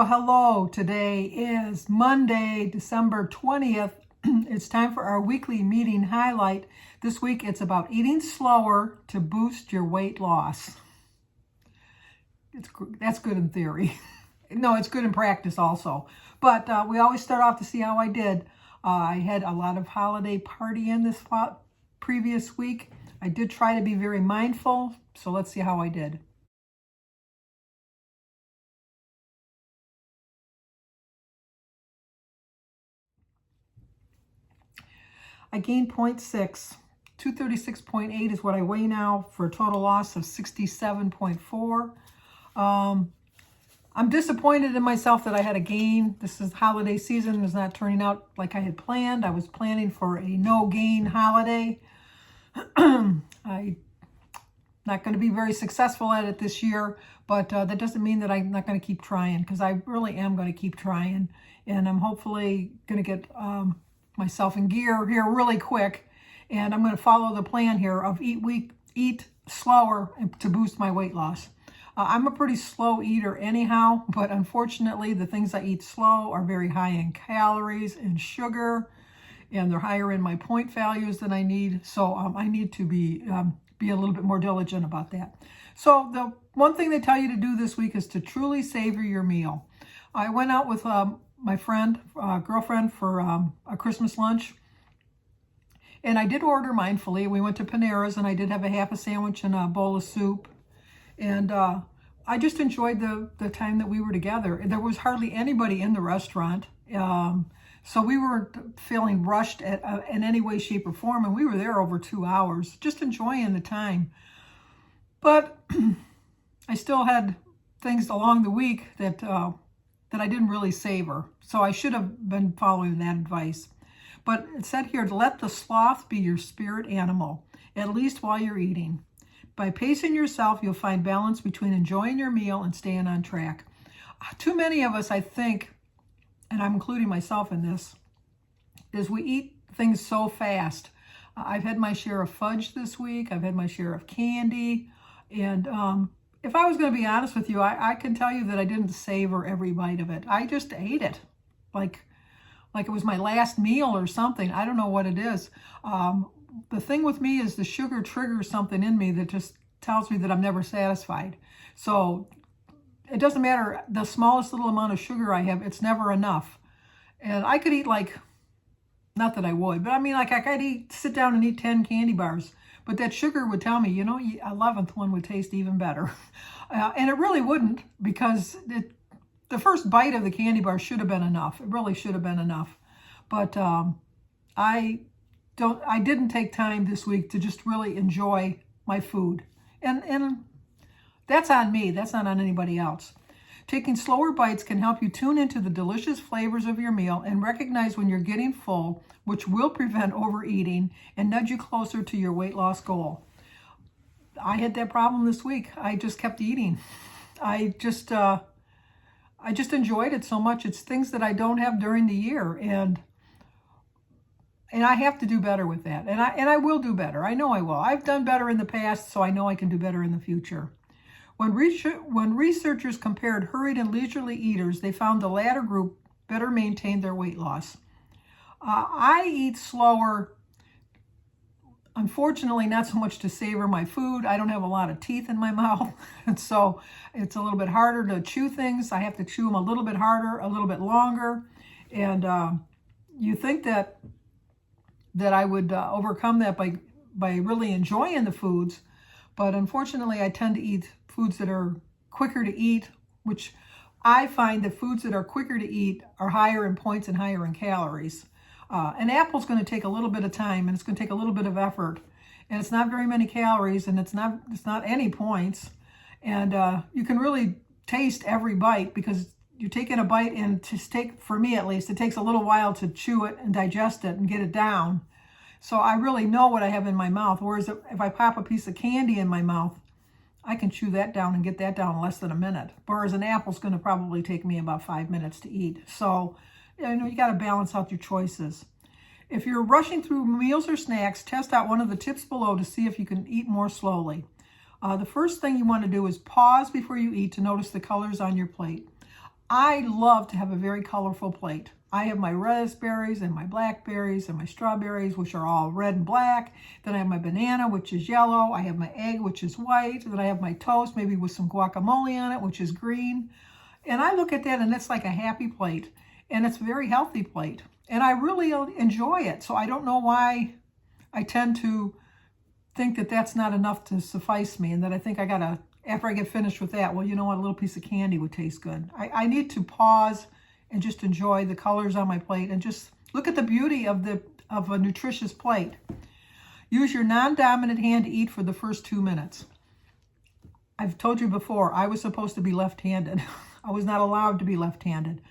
Hello. Today is Monday, December 20th. It's time for our weekly meeting highlight. This week it's about eating slower to boost your weight loss. That's good in theory. No, it's good in practice also. But we always start off to see how I did. I had a lot of holiday partying this previous week. I did try to be very mindful, so let's see how I did. I gained 0.6. 236.8 is what I weigh now for a total loss of 67.4. I'm disappointed in myself that I had a gain. This is holiday season. It's not turning out like I had planned. I was planning for a no-gain holiday. I'm not going to be very successful at it this year, but that doesn't mean that I'm not going to keep trying, because I really am going to keep trying. And I'm hopefully going to get myself in gear here really quick, and I'm going to follow the plan here of eat slower to boost my weight loss. I'm a pretty slow eater anyhow, but unfortunately the things I eat slow are very high in calories and sugar, and they're higher in my point values than I need. So I need to be a little bit more diligent about that. So the one thing they tell you to do this week is to truly savor your meal. I went out with my girlfriend for a Christmas lunch. And I did order mindfully. We went to Panera's and I did have a half a sandwich and a bowl of soup. And I just enjoyed the time that we were together. There was hardly anybody in the restaurant. So we weren't feeling rushed in any way, shape, or form. And we were there over 2 hours, just enjoying the time. But I still had things along the week that I didn't really savor. So I should have been following that advice. But it said here, to let the sloth be your spirit animal, at least while you're eating. By pacing yourself, you'll find balance between enjoying your meal and staying on track. Too many of us, I think, and I'm including myself in this, is we eat things so fast. I've had my share of fudge this week. I've had my share of candy. And if I was going to be honest with you, I can tell you that I didn't savor every bite of it. I just ate it like it was my last meal or something. I don't know what it is. The thing with me is the sugar triggers something in me that just tells me that I'm never satisfied. So it doesn't matter the smallest little amount of sugar I have, it's never enough. And I could eat not that I would, but I mean, I could sit down and eat 10 candy bars. But that sugar would tell me, 11th one would taste even better. And it really wouldn't, because the first bite of the candy bar should have been enough. It really should have been enough. But I didn't take time this week to just really enjoy my food. And that's on me. That's not on anybody else. Taking slower bites can help you tune into the delicious flavors of your meal and recognize when you're getting full, which will prevent overeating and nudge you closer to your weight loss goal. I had that problem this week. I just kept eating. I just enjoyed it so much. It's things that I don't have during the year, and I have to do better with that. And I will do better. I know I will. I've done better in the past, so I know I can do better in the future. When researchers compared hurried and leisurely eaters, they found the latter group better maintained their weight loss. I eat slower, unfortunately, not so much to savor my food. I don't have a lot of teeth in my mouth, and so it's a little bit harder to chew things. I have to chew them a little bit harder, a little bit longer. And you think that I would overcome that by really enjoying the foods, but unfortunately I tend to eat foods that are quicker to eat, which I find that foods that are quicker to eat are higher in points and higher in calories. An apple's going to take a little bit of time, and it's going to take a little bit of effort, and it's not very many calories, and it's not any points, and you can really taste every bite, because you're taking a bite, and for me at least, it takes a little while to chew it and digest it and get it down. So I really know what I have in my mouth. Whereas if I pop a piece of candy in my mouth, I can chew that down and get that down in less than a minute. Whereas an apple's going to probably take me about 5 minutes to eat. So, you got to balance out your choices. If you're rushing through meals or snacks, test out one of the tips below to see if you can eat more slowly. The first thing you want to do is pause before you eat to notice the colors on your plate. I love to have a very colorful plate. I have my raspberries and my blackberries and my strawberries, which are all red and black. Then I have my banana, which is yellow. I have my egg, which is white. Then I have my toast, maybe with some guacamole on it, which is green. And I look at that and it's like a happy plate. And it's a very healthy plate. And I really enjoy it. So I don't know why I tend to think that that's not enough to suffice me, and that I think I gotta, after I get finished with that, well, you know what, a little piece of candy would taste good. I need to pause and just enjoy the colors on my plate and just look at the beauty of a nutritious plate. Use your non-dominant hand to eat for the first 2 minutes. I've told you before, I was supposed to be left-handed. I was not allowed to be left-handed.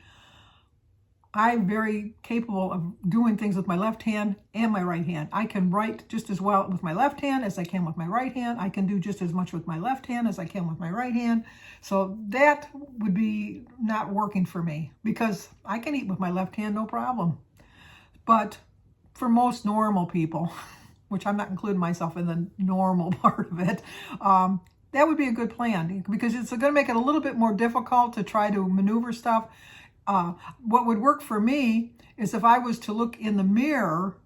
I'm very capable of doing things with my left hand and my right hand. I can write just as well with my left hand as I can with my right hand. I can do just as much with my left hand as I can with my right hand. So that would be not working for me, because I can eat with my left hand, no problem. But for most normal people, which I'm not including myself in the normal part of it, that would be a good plan, because it's going to make it a little bit more difficult to try to maneuver stuff. What would work for me is if I was to look in the mirror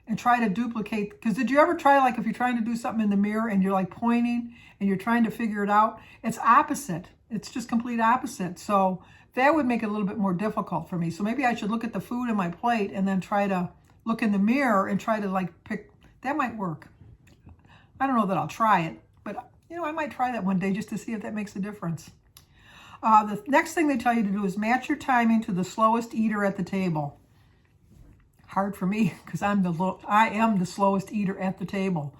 and try to duplicate, because did you ever try, like if you're trying to do something in the mirror and you're like pointing and you're trying to figure it out, it's opposite. It's just complete opposite. So that would make it a little bit more difficult for me. So maybe I should look at the food in my plate and then try to look in the mirror and try to like pick, that might work. I don't know that I'll try it, but you know, I might try that one day just to see if that makes a difference. The next thing they tell you to do is match your timing to the slowest eater at the table. Hard for me, because I am the slowest eater at the table.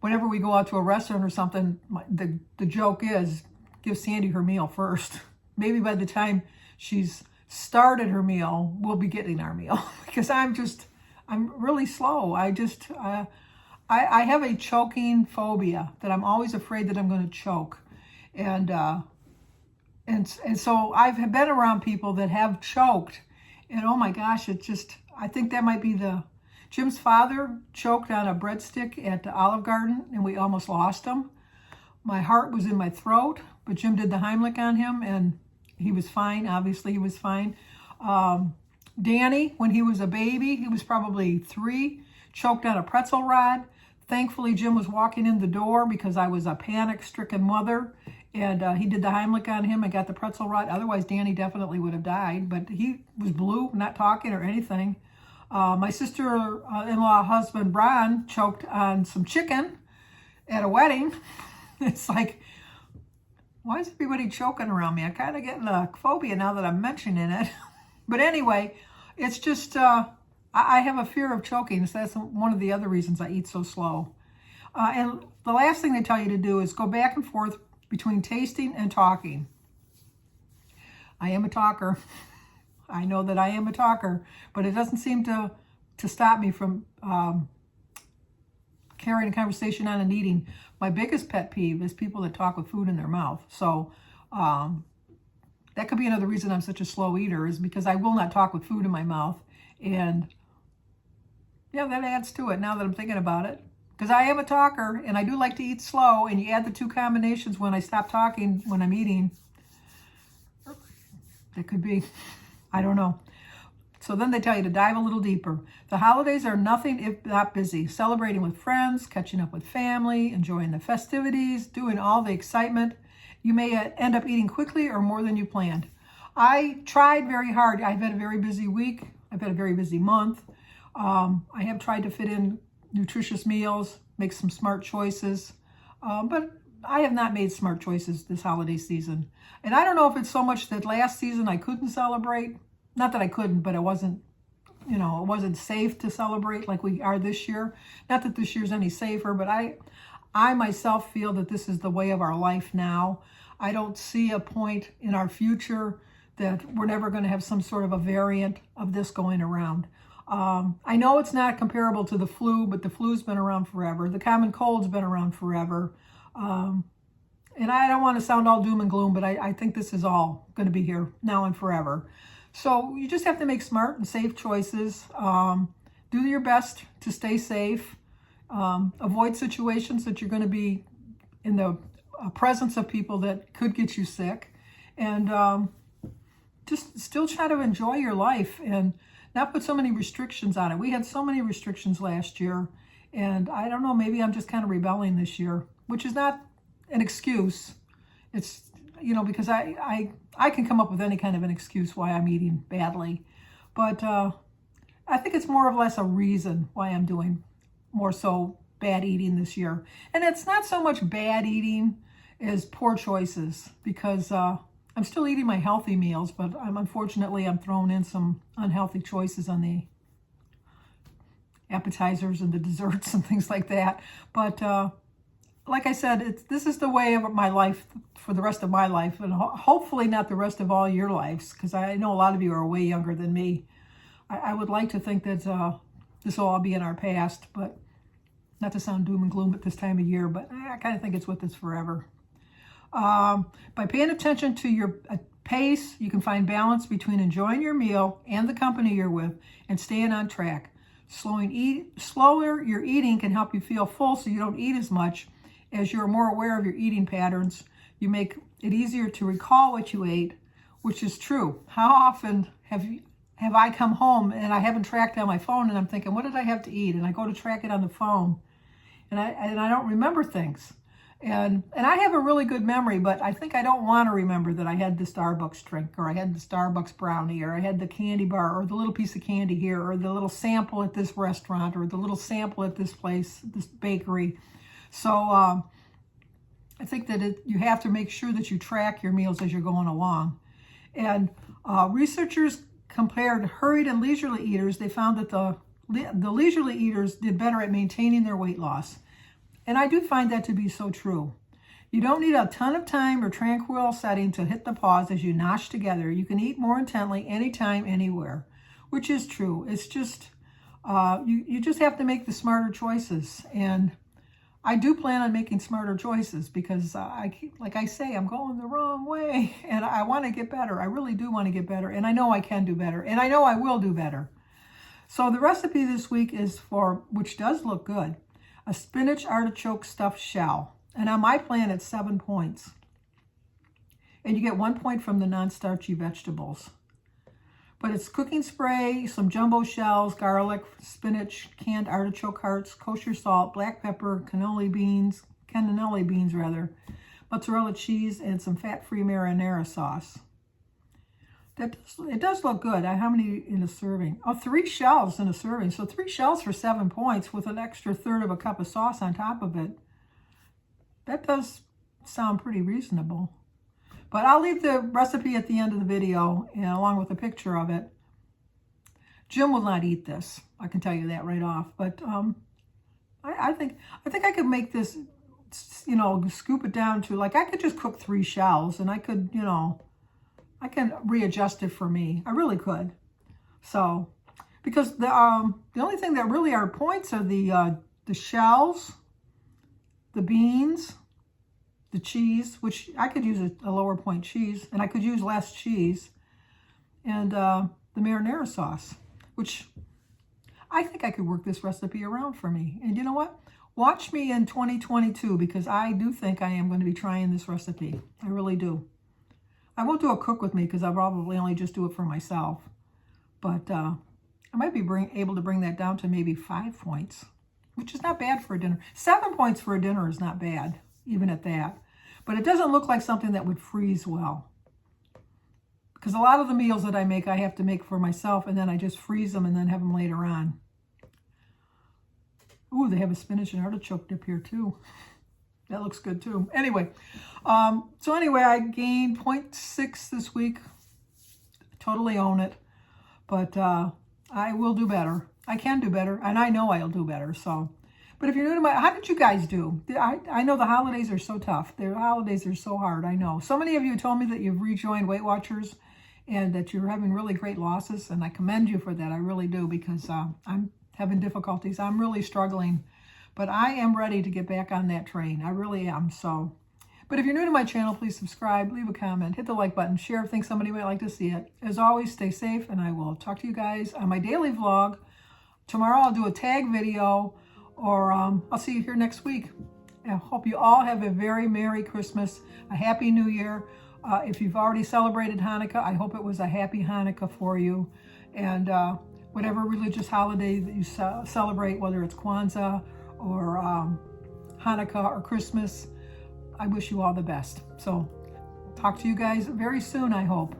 Whenever we go out to a restaurant or something, the joke is, give Sandy her meal first. Maybe by the time she's started her meal, we'll be getting our meal, because I'm really slow. I have a choking phobia, that I'm always afraid that I'm going to choke. And so I've been around people that have choked, and oh my gosh, I think that might be Jim's father choked on a breadstick at the Olive Garden, and we almost lost him. My heart was in my throat, but Jim did the Heimlich on him, and he was fine. Obviously, he was fine. Danny, when he was a baby, he was probably 3, choked on a pretzel rod. Thankfully, Jim was walking in the door because I was a panic-stricken mother, and he did the Heimlich on him and got the pretzel rod. Otherwise, Danny definitely would have died, but he was blue, not talking or anything. My sister-in-law husband, Brian, choked on some chicken at a wedding. It's like, why is everybody choking around me? I'm kind of getting a phobia now that I'm mentioning it. But anyway, it's just, I have a fear of choking, so that's one of the other reasons I eat so slow. And the last thing they tell you to do is go back and forth between tasting and talking. I am a talker. I know that I am a talker, but it doesn't seem to stop me from carrying a conversation on and eating. My biggest pet peeve is people that talk with food in their mouth. So that could be another reason I'm such a slow eater, is because I will not talk with food in my mouth. And yeah, that adds to it now that I'm thinking about it. Because I am a talker, and I do like to eat slow, and you add the two combinations when I stop talking when I'm eating. It could be, I don't know. So then they tell you to dive a little deeper. The holidays are nothing if not busy. Celebrating with friends, catching up with family, enjoying the festivities, doing all the excitement. You may end up eating quickly or more than you planned. I tried very hard. I've had a very busy week. I've had a very busy month. I have tried to fit in nutritious meals, make some smart choices, but I have not made smart choices this holiday season. And I don't know if it's so much that last season I couldn't celebrate. Not that I couldn't, but it wasn't safe to celebrate like we are this year. Not that this year's any safer, but I myself feel that this is the way of our life now. I don't see a point in our future that we're never going to have some sort of a variant of this going around. I know it's not comparable to the flu, but the flu's been around forever. The common cold's been around forever. And I don't want to sound all doom and gloom, but I think this is all going to be here now and forever. So you just have to make smart and safe choices. Do your best to stay safe. Avoid situations that you're going to be in the presence of people that could get you sick. And just still try to enjoy your life and not put so many restrictions on it. We had so many restrictions last year, and I don't know, maybe I'm just kind of rebelling this year, which is not an excuse. It's, because I can come up with any kind of an excuse why I'm eating badly. But I think it's more or less a reason why I'm doing more so bad eating this year. And it's not so much bad eating as poor choices, because I'm still eating my healthy meals, but unfortunately I'm throwing in some unhealthy choices on the appetizers and the desserts and things like that. But like I said, this is the way of my life for the rest of my life, and hopefully not the rest of all your lives, because I know a lot of you are way younger than me. I would like to think that this will all be in our past, but not to sound doom and gloom at this time of year, but I kind of think it's with us forever. By paying attention to your pace, you can find balance between enjoying your meal and the company you're with and staying on track. Slower your eating can help you feel full so you don't eat as much. As you're more aware of your eating patterns, you make it easier to recall what you ate, which is true. How often have I come home and I haven't tracked on my phone and I'm thinking, what did I have to eat? And I go to track it on the phone and I don't remember things. And I have a really good memory, but I think I don't want to remember that I had the Starbucks drink, or I had the Starbucks brownie, or I had the candy bar, or the little piece of candy here, or the little sample at this restaurant, or the little sample at this place, this bakery. So I think that you have to make sure that you track your meals as you're going along. And researchers compared hurried and leisurely eaters. They found that the leisurely eaters did better at maintaining their weight loss. And I do find that to be so true. You don't need a ton of time or tranquil setting to hit the pause as you nosh together. You can eat more intently anytime, anywhere, which is true. It's just, you just have to make the smarter choices. And I do plan on making smarter choices because, like I say, I'm going the wrong way. And I want to get better. I really do want to get better. And I know I can do better. And I know I will do better. So the recipe this week is which does look good, a spinach artichoke stuffed shell. And on my plan, it's 7 points. And you get 1 point from the non-starchy vegetables. But it's cooking spray, some jumbo shells, garlic, spinach, canned artichoke hearts, kosher salt, black pepper, cannelli beans, mozzarella cheese, and some fat-free marinara sauce. It does look good. How many in a serving? Oh, 3 shells in a serving. So 3 shells for 7 points with an extra third of a cup of sauce on top of it. That does sound pretty reasonable. But I'll leave the recipe at the end of the video, and along with a picture of it. Jim will not eat this. I can tell you that right off. But I think I could make this, scoop it down to, like, I could just cook 3 shells, and I could, I can readjust it for me. I really could. So, because the only thing that really are points are the shells, the beans, the cheese, which I could use a lower point cheese, and I could use less cheese, and the marinara sauce, which I think I could work this recipe around for me. And you know what? Watch me in 2022, because I do think I am going to be trying this recipe. I really do. I won't do a cook with me because I'll probably only just do it for myself. But I might be able to bring that down to maybe 5 points, which is not bad for a dinner. 7 points for a dinner is not bad, even at that. But it doesn't look like something that would freeze well. Because a lot of the meals that I make, I have to make for myself, and then I just freeze them and then have them later on. Ooh, they have a spinach and artichoke dip here too. That looks good too. Anyway, I gained 0.6 this week. Totally own it. But I will do better. I can do better, and I know I'll do better. So, but if you're new to how did you guys do? I know the holidays are so tough. The holidays are so hard. I know. So many of you told me that you've rejoined Weight Watchers and that you're having really great losses, and I commend you for that. I really do, because I'm having difficulties. I'm really struggling. But I am ready to get back on that train. I really am. So, but if you're new to my channel, please subscribe, leave a comment, hit the like button, share if think somebody might like to see it. As always, stay safe, and I will talk to you guys on my daily vlog. Tomorrow I'll do a tag video, or I'll see you here next week. I hope you all have a very Merry Christmas, a Happy New Year. If you've already celebrated Hanukkah, I hope it was a happy Hanukkah for you. And whatever religious holiday that you celebrate, whether it's Kwanzaa or Hanukkah or Christmas, I wish you all the best. So talk to you guys very soon, I hope.